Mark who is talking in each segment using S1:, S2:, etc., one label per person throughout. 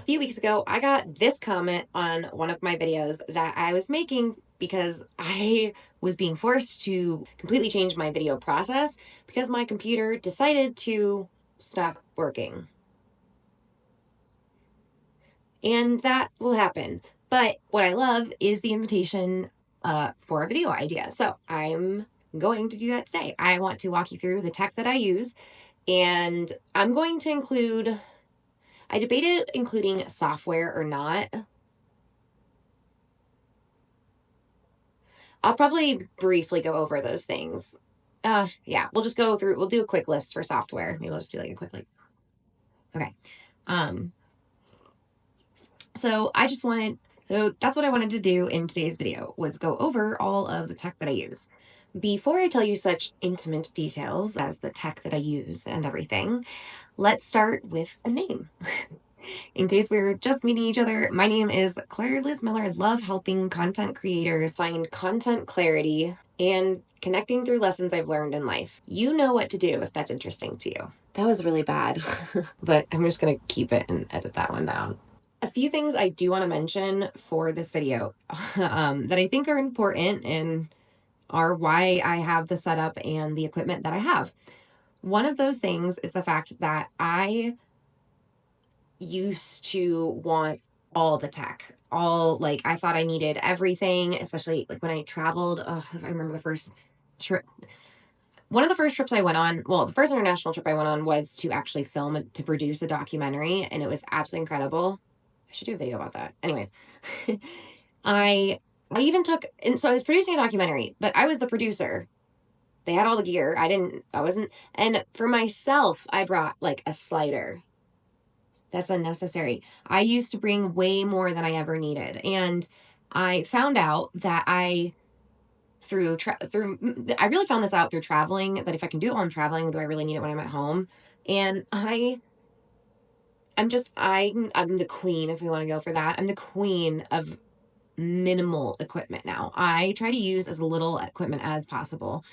S1: few weeks ago, I got this comment on one of my videos that I was making because I was being forced to completely change my video process because my computer decided to stop working. And that will happen. But what I love is the invitation for a video idea. So I'm going to do that today. I want to walk you through the tech that I use, and I'm going to include, I debated including software or not. I'll probably briefly go over those things. Yeah, we'll just go through, we'll do a quick list for software. Maybe we'll just do like a quick, like, okay. Um, so that's what I wanted to do in today's video, was go over all of the tech that I use. Before I tell you such intimate details as the tech that I use and everything, let's start with a name. In case we're just meeting each other, my name is Claire Liz Miller. I love helping content creators find content clarity and connecting through lessons I've learned in life. You know what to do if that's interesting to you. That was really bad, but I'm just going to keep it and edit that one down. A few things I do want to mention for this video that I think are important and are why I have the setup and the equipment that I have. One of those things is the fact that I used to want all the tech, I thought I needed everything, especially like when I traveled. I remember the first trip. One of the first trips I went on, well, the first international trip I went on was to actually film, to produce a documentary, and it was absolutely incredible. I should do a video about that. Anyways, I even took, and so I was producing a documentary, but I was the producer. They had all the gear. I wasn't, and for myself, I brought like a slider. That's unnecessary. I used to bring way more than I ever needed. And I found out that I really found this out through traveling, that if I can do it while I'm traveling, do I really need it when I'm at home? And I'm the queen, if we want to go for that. I'm the queen of minimal equipment now. I try to use as little equipment as possible.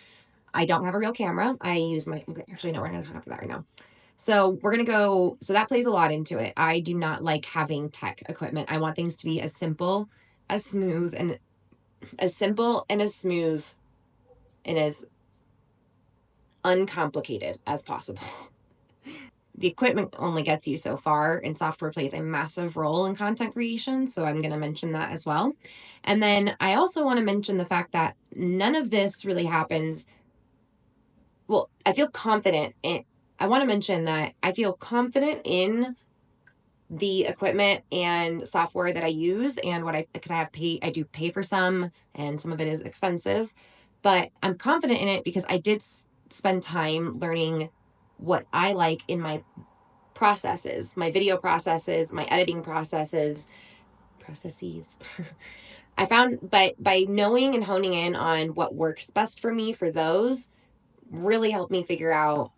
S1: I don't have a real camera. I use actually, no, we're going to talk about that right now. So so that plays a lot into it. I do not like having tech equipment. I want things to be as simple, as smooth, and as uncomplicated as possible. The equipment only gets you so far, and software plays a massive role in content creation, so I'm going to mention that as well. And then I also want to mention the fact that none of this really happens. Well, I feel confident in, I want to mention that I feel confident in the equipment and software that I use, and because I do pay for some, and some of it is expensive, but I'm confident in it because I did spend time learning what I like in my processes, my video processes, my editing processes. I found by knowing and honing in on what works best for me for those really helped me figure out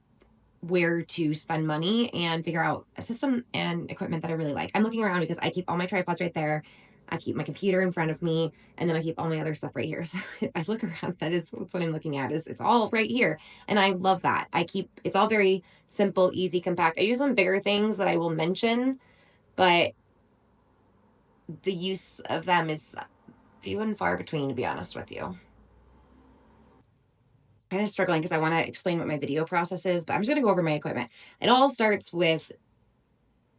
S1: where to spend money and figure out a system and equipment that I really like. I'm looking around because I keep all my tripods right there. I keep my computer in front of me, and then I keep all my other stuff right here. So if I look around, that's what I'm looking at, is it's all right here. And I love that. It's all very simple, easy, compact. I use some bigger things that I will mention, but the use of them is few and far between, to be honest with you. Kind of struggling because I want to explain what my video process is, but I'm just going to go over my equipment. It all starts with,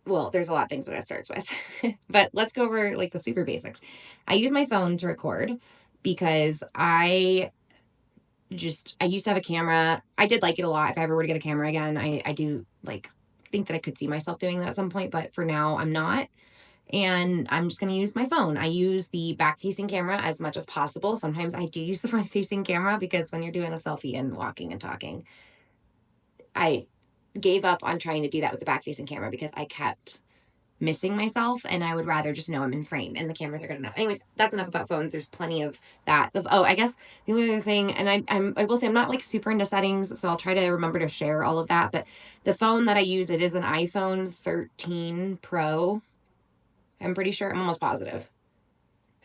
S1: well, there's a lot of things that it starts with, but let's go over like the super basics. I use my phone to record because I used to have a camera. I did like it a lot. If I ever were to get a camera again, I do like think that I could see myself doing that at some point, but for now I'm not. And I'm just going to use my phone. I use the back-facing camera as much as possible. Sometimes I do use the front-facing camera because when you're doing a selfie and walking and talking, I gave up on trying to do that with the back-facing camera because I kept missing myself, and I would rather just know I'm in frame and the cameras are good enough. Anyways, that's enough about phones. There's plenty of that. I guess the only other thing, and I will say I'm not like super into settings, so I'll try to remember to share all of that, but the phone that I use, it is an iPhone 13 Pro. I'm pretty sure. I'm almost positive.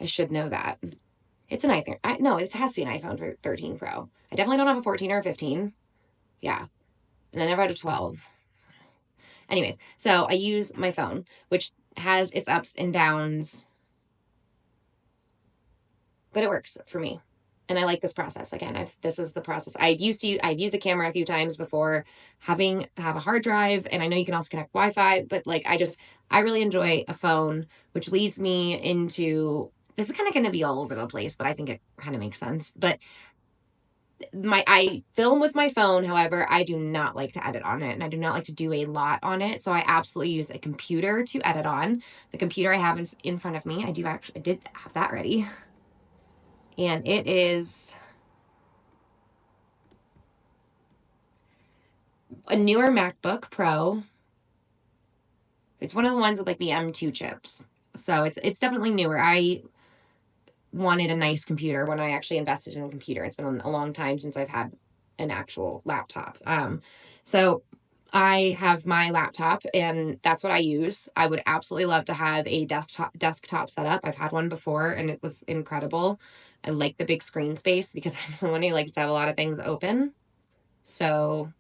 S1: I should know that. It's an iPhone. No, it has to be an iPhone 13 Pro. I definitely don't have a 14 or a 15. Yeah. And I never had a 12. Anyways, so I use my phone, which has its ups and downs, but it works for me. And I like this process. Again, this is the process. I've used a camera a few times before, having to have a hard drive, and I know you can also connect Wi-Fi, but like I really enjoy a phone, which leads me into, this is kind of going to be all over the place, but I think it kind of makes sense. But I film with my phone. However, I do not like to edit on it, and I do not like to do a lot on it. So I absolutely use a computer to edit on. The computer I have in front of me, I did have that ready. And it is a newer MacBook Pro. It's one of the ones with like the M2 chips. So it's definitely newer. I wanted a nice computer when I actually invested in a computer. It's been a long time since I've had an actual laptop. So I have my laptop, and that's what I use. I would absolutely love to have a desktop setup. I've had one before, and it was incredible. I like the big screen space because I'm someone who likes to have a lot of things open. So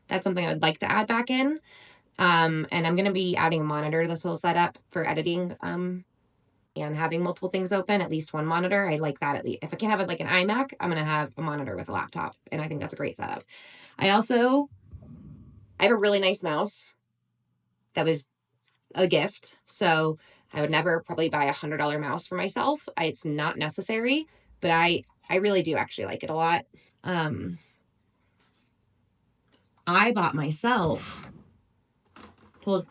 S1: that's something I would like to add back in. And I'm going to be adding a monitor to this whole setup for editing, and having multiple things open, at least one monitor. I like that. At least if I can't have it like an iMac, I'm going to have a monitor with a laptop. And I think that's a great setup. I have a really nice mouse that was a gift. So I would never probably buy $100 mouse for myself. It's not necessary, but I really do actually like it a lot. I bought myself, told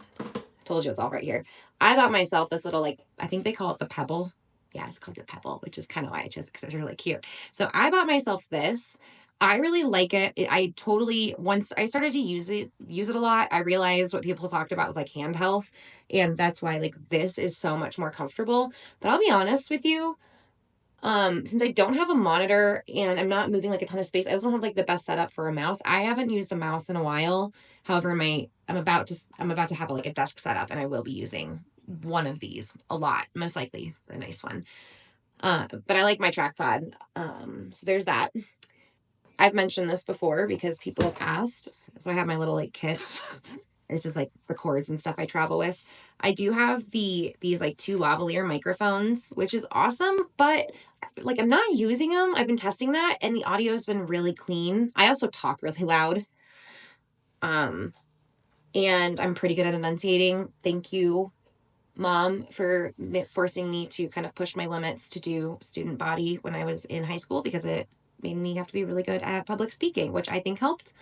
S1: you it's all right here. I bought myself this little, like, I think they call it the Pebble. Yeah, it's called the Pebble, which is kind of why I chose it, because it's really cute. So I bought myself this. I really like it. Once I started to use it a lot, I realized what people talked about with like hand health. And that's why like this is so much more comfortable. But I'll be honest with you, since I don't have a monitor and I'm not moving like a ton of space, I also don't have like the best setup for a mouse. I haven't used a mouse in a while. However, I'm about to have like a desk setup, and I will be using one of these a lot, most likely the nice one. But I like my trackpad. So there's that. I've mentioned this before because people have asked. So I have my little like kit. It's just like the cords and stuff I travel with. I do have these like 2 lavalier microphones, which is awesome, but like I'm not using them. I've been testing that, and the audio has been really clean. I also talk really loud. And I'm pretty good at enunciating. Thank you, Mom, for forcing me to kind of push my limits to do student body when I was in high school, because it made me have to be really good at public speaking, which I think helped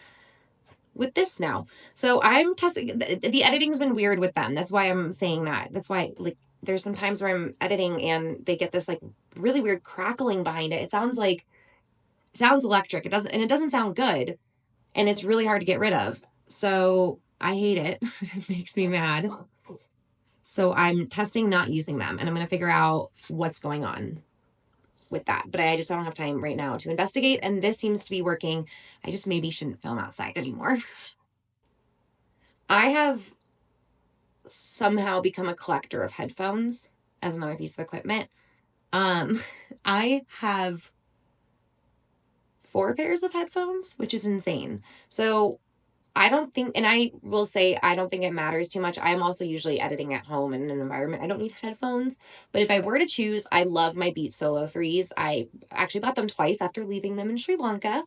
S1: with this now. So I'm testing. The editing's been weird with them. That's why I'm saying that. That's why like there's some times where I'm editing and they get this like really weird crackling behind it. It sounds electric. It doesn't sound good, and it's really hard to get rid of. So I hate it. It makes me mad. So I'm testing not using them, and I'm going to figure out what's going on with that. But I just don't have time right now to investigate, and this seems to be working. I just maybe shouldn't film outside anymore. I have somehow become a collector of headphones as another piece of equipment. I have 4 pairs of headphones, which is insane. So I don't think, and I will say, I don't think it matters too much. I'm also usually editing at home in an environment. I don't need headphones. But if I were to choose, I love my Beats Solo 3s. I actually bought them twice after leaving them in Sri Lanka.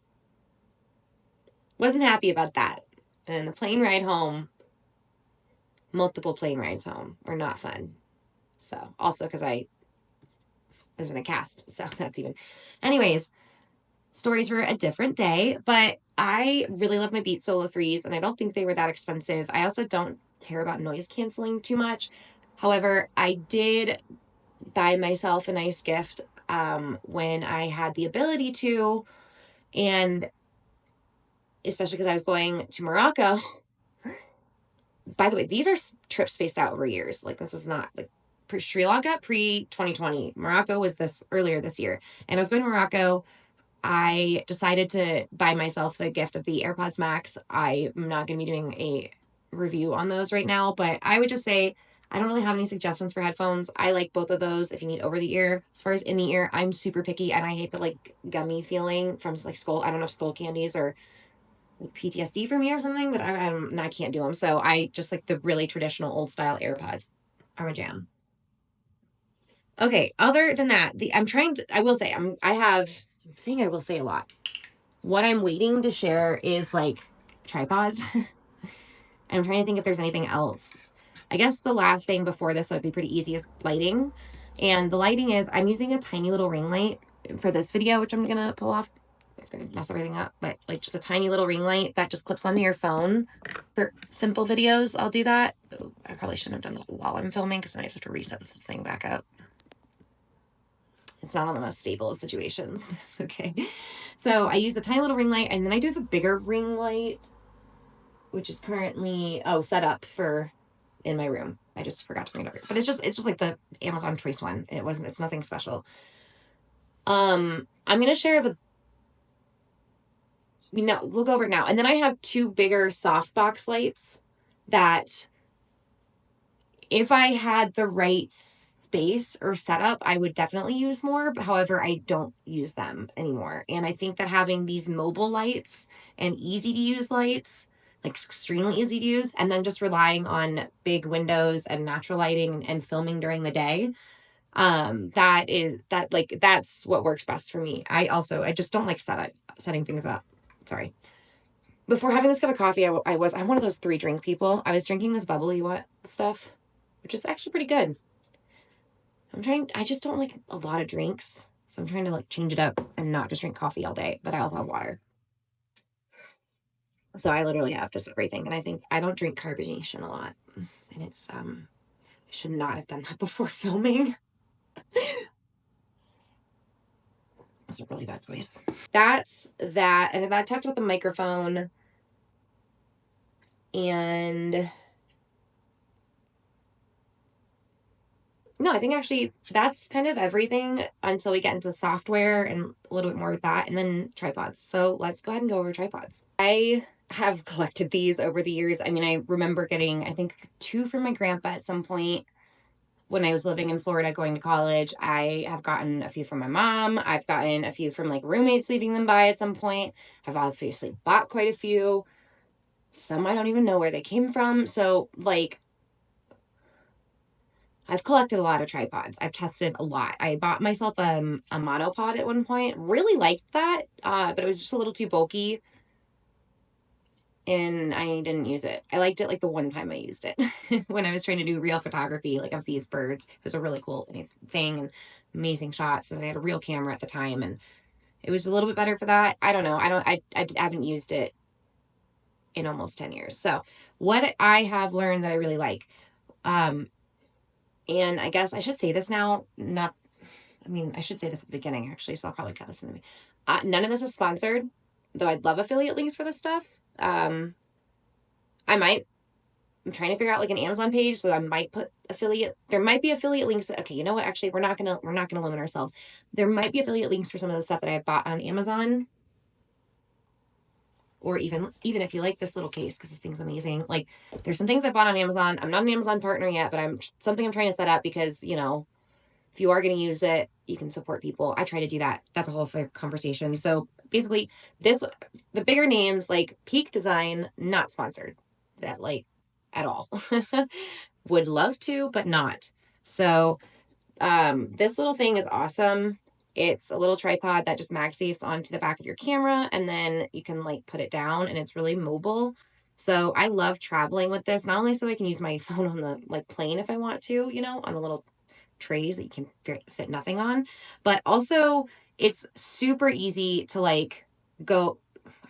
S1: Wasn't happy about that. And the plane ride home, multiple plane rides home, were not fun. So, also because I was in a cast. So that's even. Anyways, stories for a different day. But I really love my Beats Solo 3s, and I don't think they were that expensive. I also don't care about noise canceling too much. However, I did buy myself a nice gift when I had the ability to, and especially because I was going to Morocco. By the way, these are trips spaced out over years. Like, this is not like Sri Lanka pre-2020. Morocco was earlier this year, and I was going to Morocco. I decided to buy myself the gift of the AirPods Max. I'm not going to be doing a review on those right now, but I would just say I don't really have any suggestions for headphones. I like both of those if you need over the ear. As far as in the ear, I'm super picky, and I hate the like gummy feeling from like I don't know if skull candies or like PTSD for me or something, but I can't do them. So I just like the really traditional old style AirPods. are my jam. Okay, other than that, I will say, I'm saying I will say a lot. What I'm waiting to share is like tripods. I'm trying to think if there's anything else. I guess the last thing before this would be pretty easy is lighting. And the lighting is, I'm using a tiny little ring light for this video, which I'm going to pull off. It's going to mess everything up, but like just a tiny little ring light that just clips onto your phone for simple videos. I'll do that. Ooh, I probably shouldn't have done that while I'm filming because then I just have to reset this whole thing back up. It's not on the most stable of situations, but it's okay. So I use the tiny little ring light, and then I do have a bigger ring light, which is currently, set up for in my room. I just forgot to bring it over. But it's just like the Amazon Choice one. It's nothing special. I'm gonna share we'll go over it now. And then I have two bigger softbox lights that if I had the right space or setup, I would definitely use more. But however, I don't use them anymore. And I think that having these mobile lights and easy to use lights, like extremely easy to use, and then just relying on big windows and natural lighting and filming during the day, that's what works best for me. I just don't like setting things up. Sorry. Before having this cup of coffee, I'm one of those 3 drink people. I was drinking this bubbly stuff, which is actually pretty good. I just don't like a lot of drinks. So I'm trying to like change it up and not just drink coffee all day, but I also have water. So I literally have just everything. And I think I don't drink carbonation a lot. And it's, I should not have done that before filming. That's a really bad voice. That's that. And I talked about the microphone. And no, I think actually that's kind of everything until we get into software and a little bit more with that, and then tripods. So let's go ahead and go over tripods. I have collected these over the years. I mean, I remember getting, I think, 2 from my grandpa at some point when I was living in Florida going to college. I have gotten a few from my mom. I've gotten a few from like roommates leaving them by at some point. I've obviously bought quite a few. Some I don't even know where they came from. So like, I've collected a lot of tripods. I've tested a lot. I bought myself a monopod at one point. Really liked that, but it was just a little too bulky, and I didn't use it. I liked it like the one time I used it when I was trying to do real photography, like of these birds. It was a really cool thing and amazing shots, and I had a real camera at the time, and it was a little bit better for that. I don't know. I haven't used it in almost 10 years. So what I have learned that I really like, and I guess I should say this now, I should say this at the beginning, actually, so I'll probably cut this into me. None of this is sponsored, though I'd love affiliate links for this stuff. I'm trying to figure out like an Amazon page, so I might put there might be affiliate links. Okay, you know what? Actually, we're not gonna limit ourselves. There might be affiliate links for some of the stuff that I bought on Amazon. Or even if you like this little case, because this thing's amazing. Like, there's some things I bought on Amazon. I'm not an Amazon partner yet, but something I'm trying to set up because, if you are going to use it, you can support people. I try to do that. That's a whole other conversation. So basically, the bigger names like Peak Design, not sponsored. That like at all. Would love to, but not. So this little thing is awesome. It's a little tripod that just MagSafes onto the back of your camera, and then you can like put it down, and it's really mobile. So I love traveling with this, not only so I can use my phone on the like plane if I want to, on the little trays that you can fit nothing on, but also it's super easy to like go.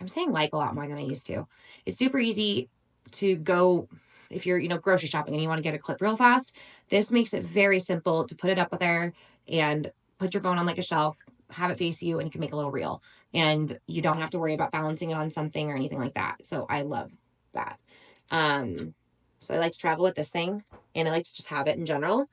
S1: I'm saying like a lot more than I used to. It's super easy to go if you're, grocery shopping and you want to get a clip real fast. This makes it very simple to put it up there and put your phone on like a shelf, have it face you, and you can make a little reel. And you don't have to worry about balancing it on something or anything like that. So I love that. So I like to travel with this thing, and I like to just have it in general.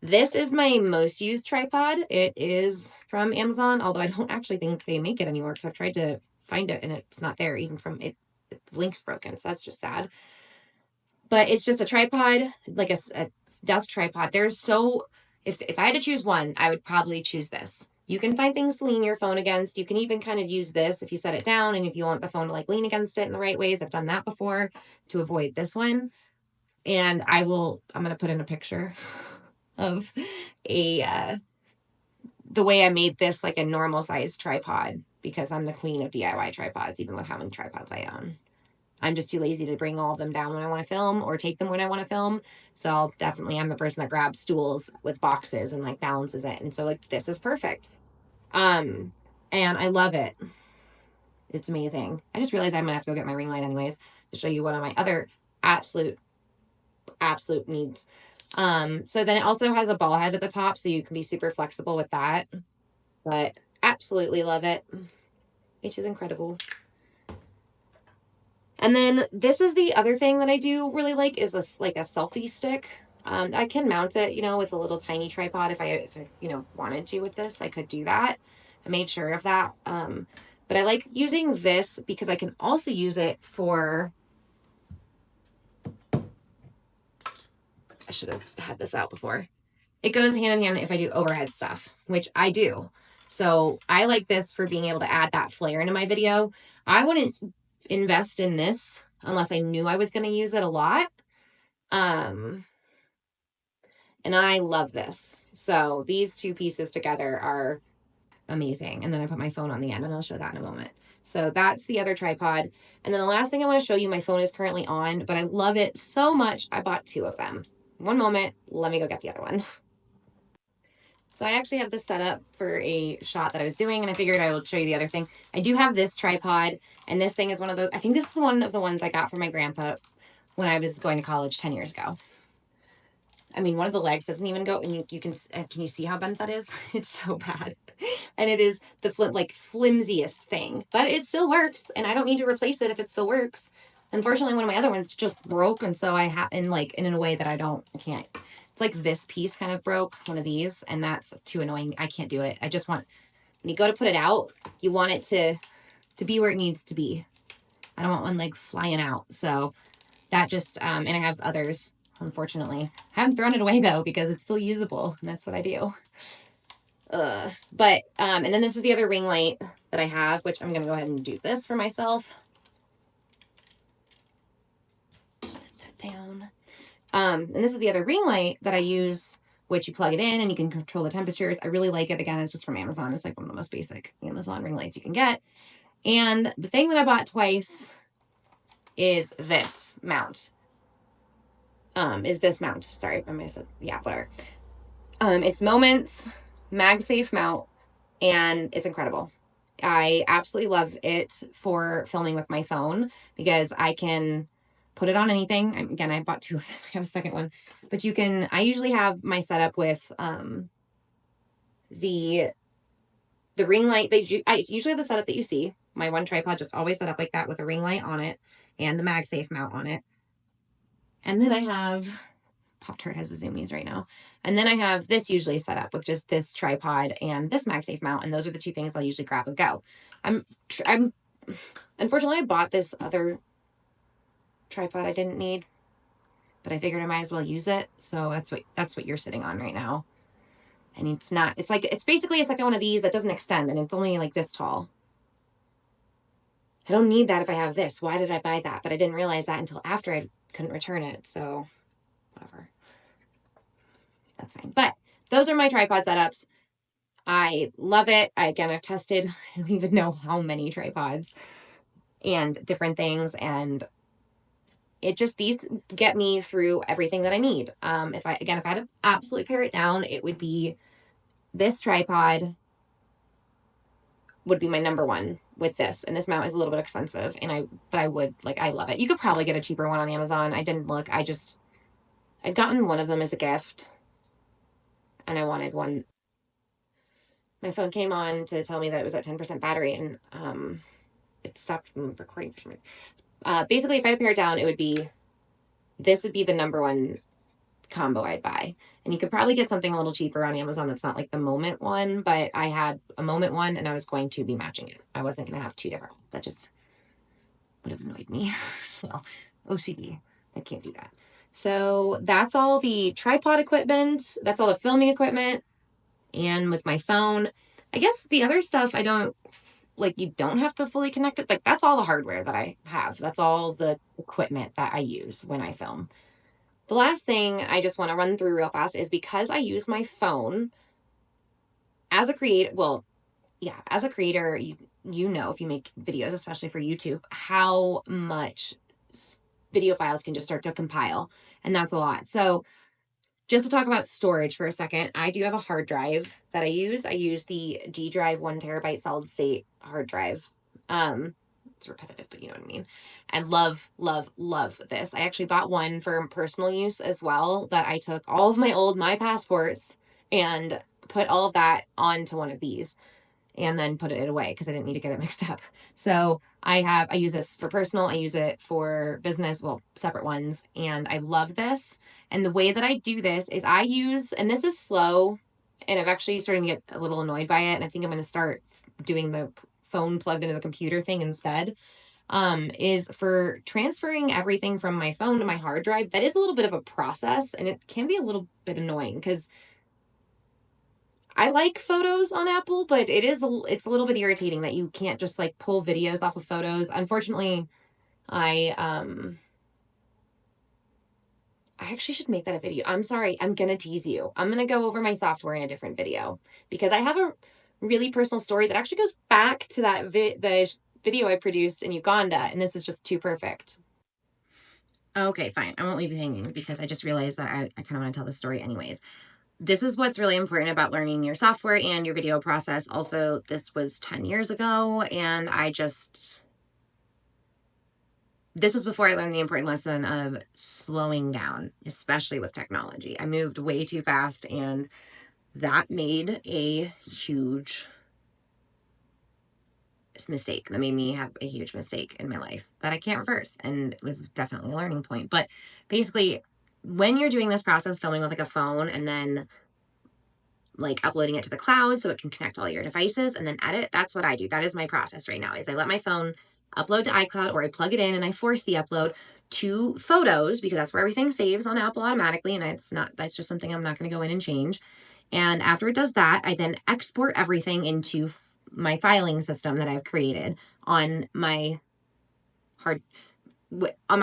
S1: This is my most used tripod. It is from Amazon, although I don't actually think they make it anymore because I've tried to find it and it's not there, even from it. The link's broken, so that's just sad. But it's just a tripod, like a desk tripod. If I had to choose one, I would probably choose this. You can find things to lean your phone against. You can even kind of use this if you set it down and if you want the phone to like lean against it in the right ways. I've done that before to avoid this one. And I'm going to put in a picture of the way I made this like a normal size tripod, because I'm the queen of DIY tripods, even with how many tripods I own. I'm just too lazy to bring all of them down when I want to film or take them when I want to film. So I'm the person that grabs stools with boxes and like balances it. And so like this is perfect. And I love it. It's amazing. I just realized I'm gonna have to go get my ring light anyways to show you one of my other absolute needs. So then it also has a ball head at the top, so you can be super flexible with that. But absolutely love it. It is incredible. And then this is the other thing that I do really like, is like a selfie stick. I can mount it, with a little tiny tripod if I wanted to with this. I could do that. I made sure of that. But I like using this because I can also use it for, I should have had this out before. It goes hand in hand if I do overhead stuff, which I do. So I like this for being able to add that flair into my video. I wouldn't invest in this unless I knew I was going to use it a lot. And I love this. So these two pieces together are amazing. And then I put my phone on the end, and I'll show that in a moment. So that's the other tripod. And then the last thing I want to show you, my phone is currently on, but I love it so much, I bought two of them. One moment, let me go get the other one. So I actually have this set up for a shot that I was doing, and I figured I would show you the other thing. I do have this tripod, and this thing is one of those, I think this is one of the ones I got from my grandpa when I was going to college 10 years ago. I mean, one of the legs doesn't even go, and you can you see how bent that is? It's so bad. And it is the flimsiest thing, but it still works, and I don't need to replace it if it still works. Unfortunately, one of my other ones just broke, and so I have in a way that I can't. It's like this piece kind of broke, one of these, and that's too annoying. I can't do it. I just want, when you go to put it out, you want it to be where it needs to be. I don't want one leg flying out. So that just, and I have others, unfortunately. I haven't thrown it away though, because it's still usable, and that's what I do. And then this is the other ring light that I have, which I'm going to go ahead and do this for myself. Just set that down. And this is the other ring light that I use, which you plug it in and you can control the temperatures. I really like it. Again, it's just from Amazon. It's like one of the most basic Amazon ring lights you can get. And the thing that I bought twice is this mount. Sorry, I said, yeah, whatever. It's Moments MagSafe mount, and it's incredible. I absolutely love it for filming with my phone because I can put it on anything. Again, I bought two of them. I have a second one, but I usually have my setup with the ring light. It's usually the setup that you see. My one tripod just always set up like that with a ring light on it and the MagSafe mount on it. And then I have, Pop-Tart has the zoomies right now. And then I have this usually set up with just this tripod and this MagSafe mount. And those are the two things I'll usually grab and go. Unfortunately, I bought this other tripod I didn't need, but I figured I might as well use it. So that's what you're sitting on right now. And it's basically a second one of these that doesn't extend, and it's only like this tall. I don't need that if I have this. Why did I buy that? But I didn't realize that until after I couldn't return it. So whatever. That's fine. But those are my tripod setups. I love it. I've tested, I don't even know how many tripods and different things. And these get me through everything that I need. If I had to absolutely pare it down, it would be this tripod would be my number one with this. And this mount is a little bit expensive, but I love it. You could probably get a cheaper one on Amazon. I didn't look. I'd gotten one of them as a gift, and I wanted one. My phone came on to tell me that it was at 10% battery, and it stopped recording for some reason. Basically, if I had to pare it down, this would be the number one combo I'd buy. And you could probably get something a little cheaper on Amazon that's not like the Moment one, but I had a Moment one and I was going to be matching it. I wasn't going to have two different ones. That just would have annoyed me. So OCD, I can't do that. So that's all the tripod equipment. That's all the filming equipment. And with my phone, I guess the other stuff you don't have to fully connect it. Like, that's all the hardware that I have. That's all the equipment that I use when I film. The last thing I just want to run through real fast is because I use my phone as a creator, as a creator, you know, if you make videos, especially for YouTube, how much video files can just start to compile. And that's a lot. So just to talk about storage for a second, I do have a hard drive that I use. I use the G Drive 1 terabyte solid state hard drive. It's repetitive, but you know what I mean. And love, love, love this. I actually bought one for personal use as well, that I took all of my passports and put all of that onto one of these and then put it away because I didn't need to get it mixed up. So I use this for personal, I use it for business, well, separate ones, and I love this. And the way that I do this is and this is slow, and I've actually starting to get a little annoyed by it, and I think I'm going to start doing the phone plugged into the computer thing instead, is for transferring everything from my phone to my hard drive. That is a little bit of a process, and it can be a little bit annoying because I like photos on Apple, but it's a little bit irritating that you can't just like pull videos off of photos. Unfortunately, I actually should make that a video. I'm sorry, I'm gonna tease you. I'm gonna go over my software in a different video because I have a really personal story that actually goes back to that the video I produced in Uganda, and this is just too perfect. Okay, fine. I won't leave you hanging because I just realized that I kind of want to tell this story anyways. This is what's really important about learning your software and your video process. Also, this was 10 years ago, and this was before I learned the important lesson of slowing down, especially with technology. I moved way too fast, and that made a huge mistake. That made me have a huge mistake in my life that I can't reverse, and it was definitely a learning point. But basically, when you're doing this process, filming with like a phone and then like uploading it to the cloud so it can connect all your devices and then edit, that's what I do. That is my process right now, is I let my phone upload to iCloud, or I plug it in and I force the upload to Photos because that's where everything saves on Apple automatically, and that's just something I'm not going to go in and change. And after it does that, I then export everything into my filing system that I've created on my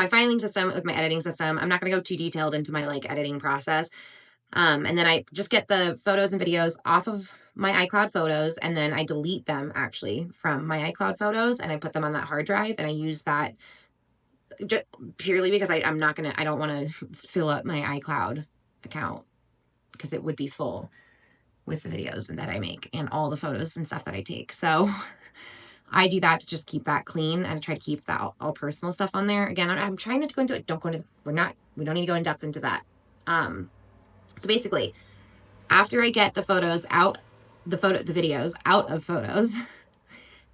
S1: filing system with my editing system. I'm not going to go too detailed into my like editing process. And then I just get the photos and videos off of my iCloud photos, and then I delete them actually from my iCloud photos, and I put them on that hard drive, and I use that just purely because I don't want to fill up my iCloud account because it would be full with the videos that I make and all the photos and stuff that I take. So I do that to just keep that clean, and I try to keep that all personal stuff on there. Again, I'm trying not to go into it. We don't need to go in depth into that. So basically, after I get the videos out of Photos,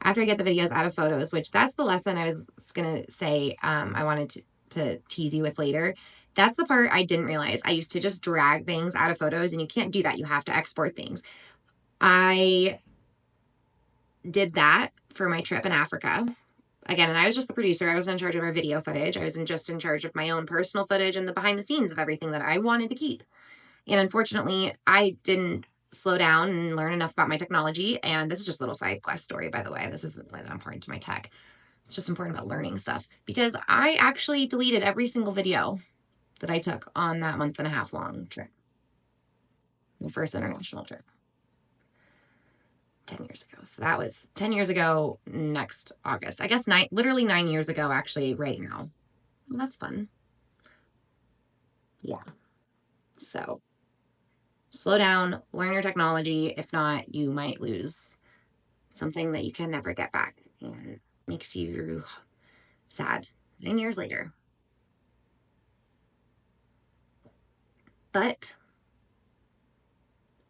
S1: after I get the videos out of Photos, which that's the lesson I was going to say, I wanted to tease you with later. That's the part I didn't realize. I used to just drag things out of Photos, and you can't do that. You have to export things. I did that for my trip in Africa. Again, and I was just the producer. I wasn't in charge of our video footage. I was just in charge of my own personal footage and the behind the scenes of everything that I wanted to keep. And unfortunately, I didn't slow down and learn enough about my technology. And this is just a little side quest story, by the way. This isn't really that important to my tech. It's just important about learning stuff, because I actually deleted every single video that I took on that 1.5 month long trip. My first international trip. 10 years ago. So that was 10 years ago next August. I guess literally 9 years ago, actually, right now. Well, that's fun. Yeah. So slow down, learn your technology. If not, you might lose something that you can never get back, and it makes you sad 9 years later. But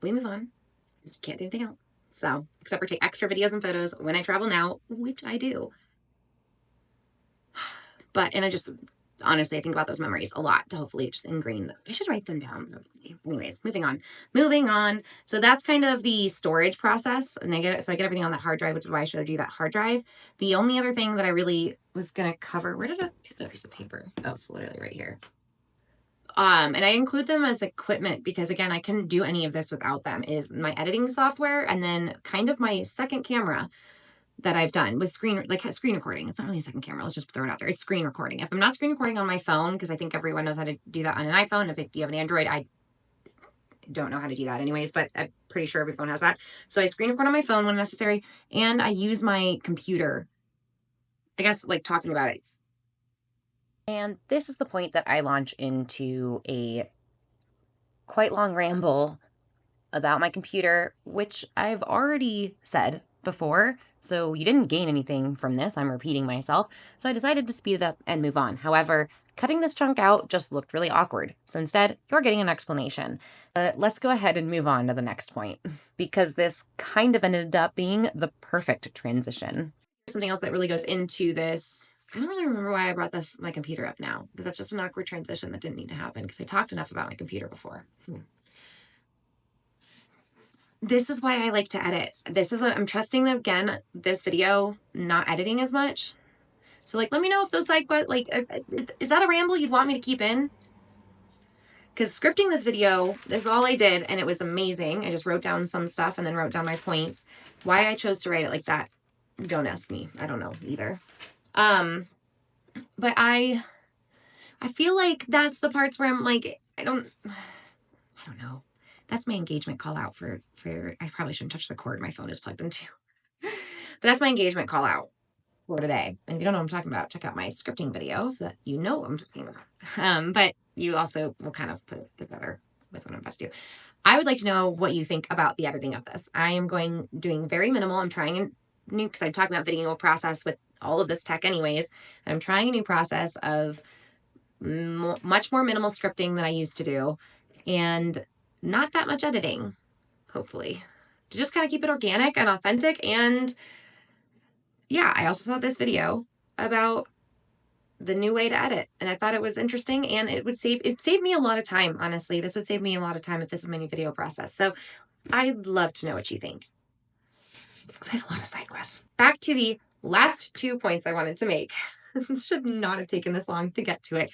S1: we move on. Just can't do anything else. So, except for take extra videos and photos when I travel now, which I do. And I just, honestly, I think about those memories a lot to hopefully just ingrain them. I should write them down. Anyways, moving on. So that's kind of the storage process. And I get everything on that hard drive, which is why I showed you that hard drive. The only other thing that I really was going to cover, where did I put that piece of paper? Oh, it's literally right here. And I include them as equipment because, again, I couldn't do any of this without them, is my editing software and then kind of my second camera. that I've done with screen recording. It's not really a second camera. Let's just throw it out there. It's screen recording. If I'm not screen recording on my phone, because I think everyone knows how to do that on an iPhone. If you have an Android, I don't know how to do that anyways, but I'm pretty sure every phone has that. So I screen record on my phone when necessary, and I use my computer, I guess, like talking about it. And this is the point that I launch into a quite long ramble about my computer, which I've already said before, so you didn't gain anything from this. I'm repeating myself, so I decided to speed it up and move on. However, cutting this chunk out just looked really awkward, so instead, you're getting an explanation. Let's go ahead and move on to the next point, because this kind of ended up being the perfect transition. Something else that really goes into this, I don't really remember why I brought my computer up now, because that's just an awkward transition that didn't need to happen, because I talked enough about my computer before. This is why I like to edit. I'm trusting, again, this video, not editing as much. So, like, let me know if those side quests, like, is that a ramble you'd want me to keep in? Because scripting this video is all I did, and it was amazing. I just wrote down some stuff and then wrote down my points. Why I chose to write it like that, don't ask me. I don't know either. But I feel like that's the parts where I'm like, I don't know. That's my engagement call out for I probably shouldn't touch the cord my phone is plugged into. But that's my engagement call out for today. And if you don't know what I'm talking about, check out my scripting video so that you know what I'm talking about. But you also will kind of put it together with what I'm about to do. I would like to know what you think about the editing of this. I am doing very minimal. I'm trying a new, because I'm talking about video process with all of this tech anyways. I'm trying a new process of much more minimal scripting than I used to do. And not that much editing, hopefully, to just kind of keep it organic and authentic. And yeah, I also saw this video about the new way to edit, and I thought it was interesting, and it saved me a lot of time. Honestly, this would save me a lot of time if this is my new video process. So I'd love to know what you think, because I have a lot of side quests. Back to the last 2 points I wanted to make. Should not have taken this long to get to it,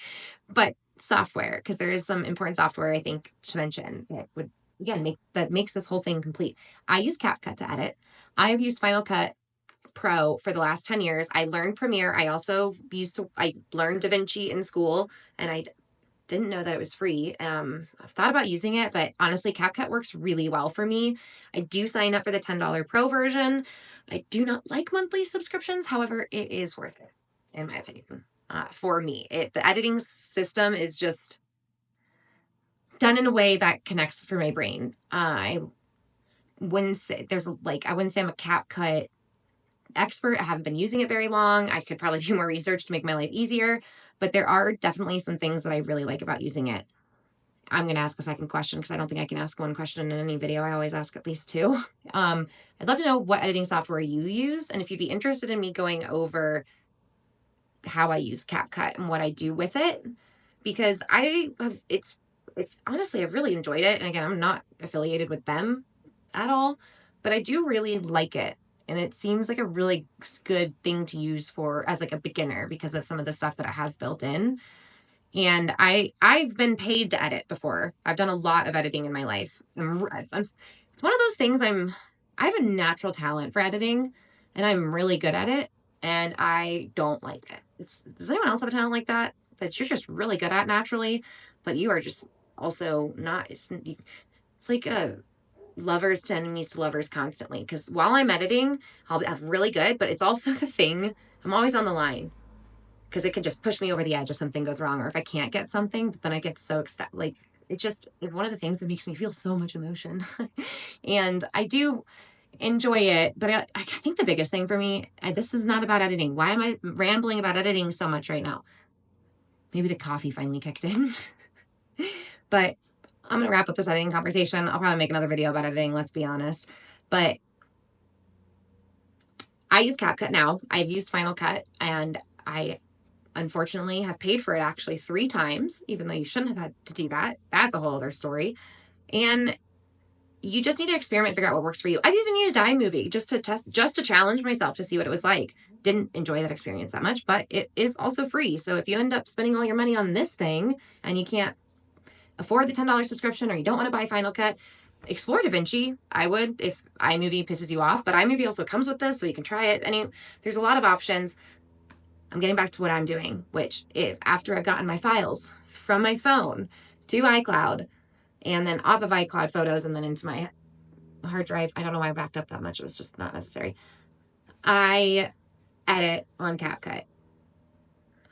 S1: but software, because there is some important software I think to mention that would, again, makes this whole thing complete. I use CapCut to edit. I have used Final Cut Pro for the last 10 years. I learned Premiere. I also I learned DaVinci in school, and I didn't know that it was free. I've thought about using it, but honestly, CapCut works really well for me. I do sign up for the $10 Pro version. I do not like monthly subscriptions. However, it is worth it, in my opinion. For me, the editing system is just done in a way that connects for my brain. I wouldn't say I'm a CapCut expert. I haven't been using it very long. I could probably do more research to make my life easier, but there are definitely some things that I really like about using it. I'm going to ask a second question, because I don't think I can ask one question in any video. I always ask at least two. I'd love to know what editing software you use, and if you'd be interested in me going over how I use CapCut and what I do with it, because it's honestly, I've really enjoyed it. And again, I'm not affiliated with them at all, but I do really like it. And it seems like a really good thing to use as like a beginner, because of some of the stuff that it has built in. And I've been paid to edit before. I've done a lot of editing in my life. It's one of those things I have a natural talent for editing, and I'm really good at it, and I don't like it. Does anyone else have a talent like that you're just really good at naturally, but you are just also not? It's like a lovers to enemies to lovers constantly, because while I'm editing, I'll have really good, but it's also the thing, I'm always on the line, because it could just push me over the edge if something goes wrong, or if I can't get something, but then I get so like, it's one of the things that makes me feel so much emotion. And I do enjoy it, but I think the biggest thing for me, this is not about editing. Why am I rambling about editing so much right now? Maybe the coffee finally kicked in. But I'm going to wrap up this editing conversation. I'll probably make another video about editing, let's be honest. But I use CapCut now. I've used Final Cut, and I unfortunately have paid for it actually 3 times, even though you shouldn't have had to do that. That's a whole other story. And you just need to experiment, figure out what works for you. I've even used iMovie just to challenge myself to see what it was like. Didn't enjoy that experience that much, but it is also free. So if you end up spending all your money on this thing and you can't afford the $10 subscription, or you don't want to buy Final Cut, explore DaVinci. I would, if iMovie pisses you off, but iMovie also comes with this, so you can try it. There's a lot of options. I'm getting back to what I'm doing, which is after I've gotten my files from my phone to iCloud and then off of iCloud photos and then into my hard drive. I don't know why I backed up that much. It was just not necessary. I edit on CapCut.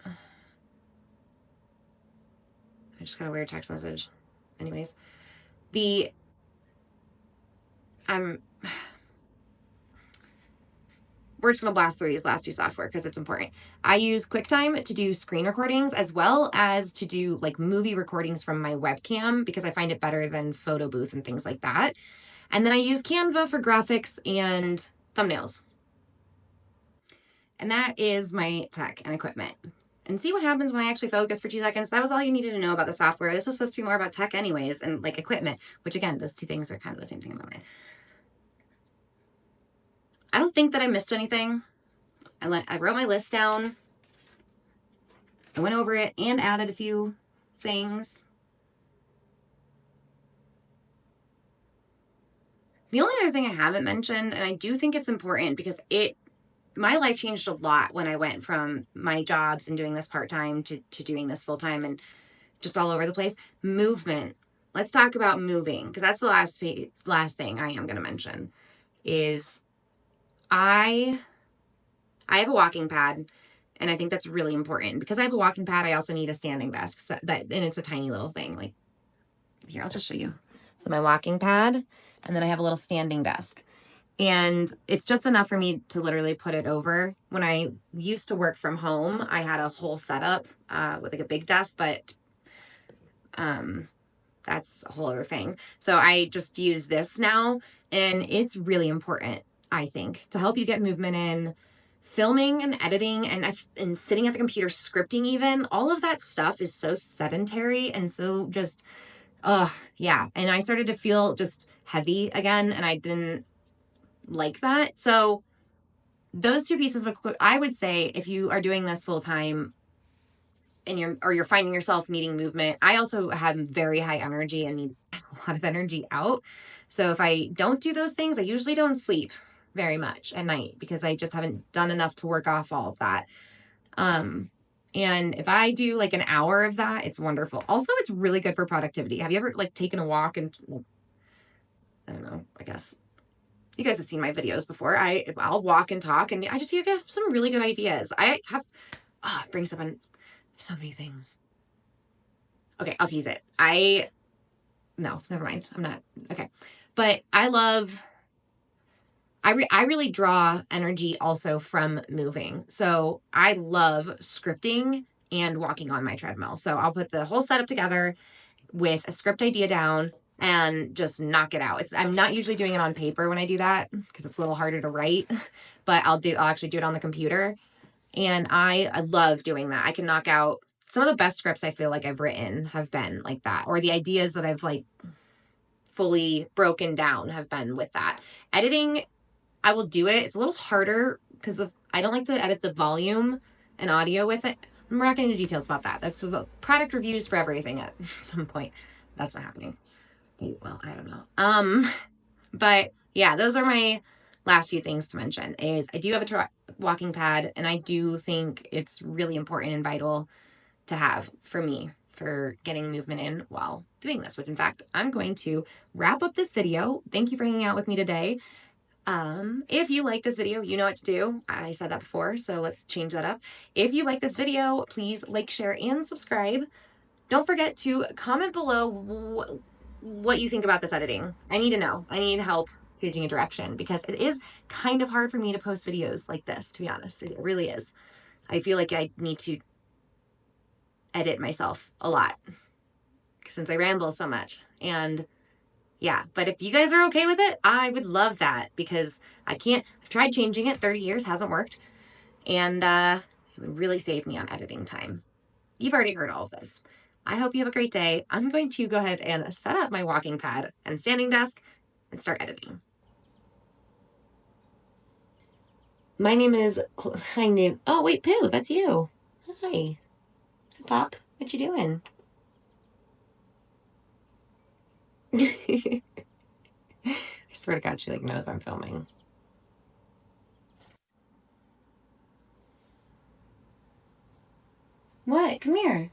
S1: I just got a weird text message. Anyways, we're just going to blast through these last two software because it's important. I use QuickTime to do screen recordings as well as to do like movie recordings from my webcam because I find it better than photo booth and things like that. And then I use Canva for graphics and thumbnails. And that is my tech and equipment. And see what happens when I actually focus for 2 seconds. That was all you needed to know about the software. This was supposed to be more about tech anyways and like equipment, which again, those two things are kind of the same thing in my mind. I don't think that I missed anything. I wrote my list down. I went over it and added a few things. The only other thing I haven't mentioned, and I do think it's important because my life changed a lot when I went from my jobs and doing this part-time to doing this full-time and just all over the place. Movement. Let's talk about moving because that's the last thing I am going to mention is I have a walking pad, and I think that's really important. Because I have a walking pad, I also need a standing desk. And it's a tiny little thing. Like, here, I'll just show you. So my walking pad, and then I have a little standing desk. And it's just enough for me to literally put it over. When I used to work from home, I had a whole setup with like a big desk, but that's a whole other thing. So I just use this now, and it's really important, I think, to help you get movement in. Filming and editing and sitting at the computer scripting even, all of that stuff is so sedentary and so just, yeah. And I started to feel just heavy again, and I didn't like that. So those two pieces of equipment, I would say if you are doing this full time and you're finding yourself needing movement, I also have very high energy and need a lot of energy out. So if I don't do those things, I usually don't sleep very much at night because I just haven't done enough to work off all of that. And if I do like an hour of that, it's wonderful. Also, it's really good for productivity. Have you ever like taken a walk and, I don't know, I guess you guys have seen my videos before. I'll walk and talk and I just get some really good ideas. I have, it brings up so many things. Okay, I'll tease it. No, never mind. I'm not, okay. But I really draw energy also from moving. So I love scripting and walking on my treadmill. So I'll put the whole setup together with a script idea down and just knock it out. I'm not usually doing it on paper when I do that because it's a little harder to write, but I'll actually do it on the computer. And I love doing that. I can knock out some of the best scripts I feel like I've written have been like that, or the ideas that I've like fully broken down have been with that. Editing, I will do it. It's a little harder because I don't like to edit the volume and audio with it. I'm not getting into details about that. That's the product reviews for everything at some point. That's not happening. Well, I don't know. But yeah, those are my last few things to mention is I do have a walking pad, and I do think it's really important and vital to have for me for getting movement in while doing this, which in fact, I'm going to wrap up this video. Thank you for hanging out with me today. If you like this video, you know what to do. I said that before, so let's change that up. If you like this video, please like, share, and subscribe. Don't forget to comment below what you think about this editing. I need to know. I need help choosing a direction because it is kind of hard for me to post videos like this, to be honest. It really is. I feel like I need to edit myself a lot since I ramble so much. And yeah, but if you guys are okay with it, I would love that because I've tried changing it, 30 years, hasn't worked. And it would really save me on editing time. You've already heard all of this. I hope you have a great day. I'm going to go ahead and set up my walking pad and standing desk and start editing. My name is, oh wait, Pooh, that's you. Hi. Pop, what you doing? swear to God, she like knows I'm filming. What? Come here.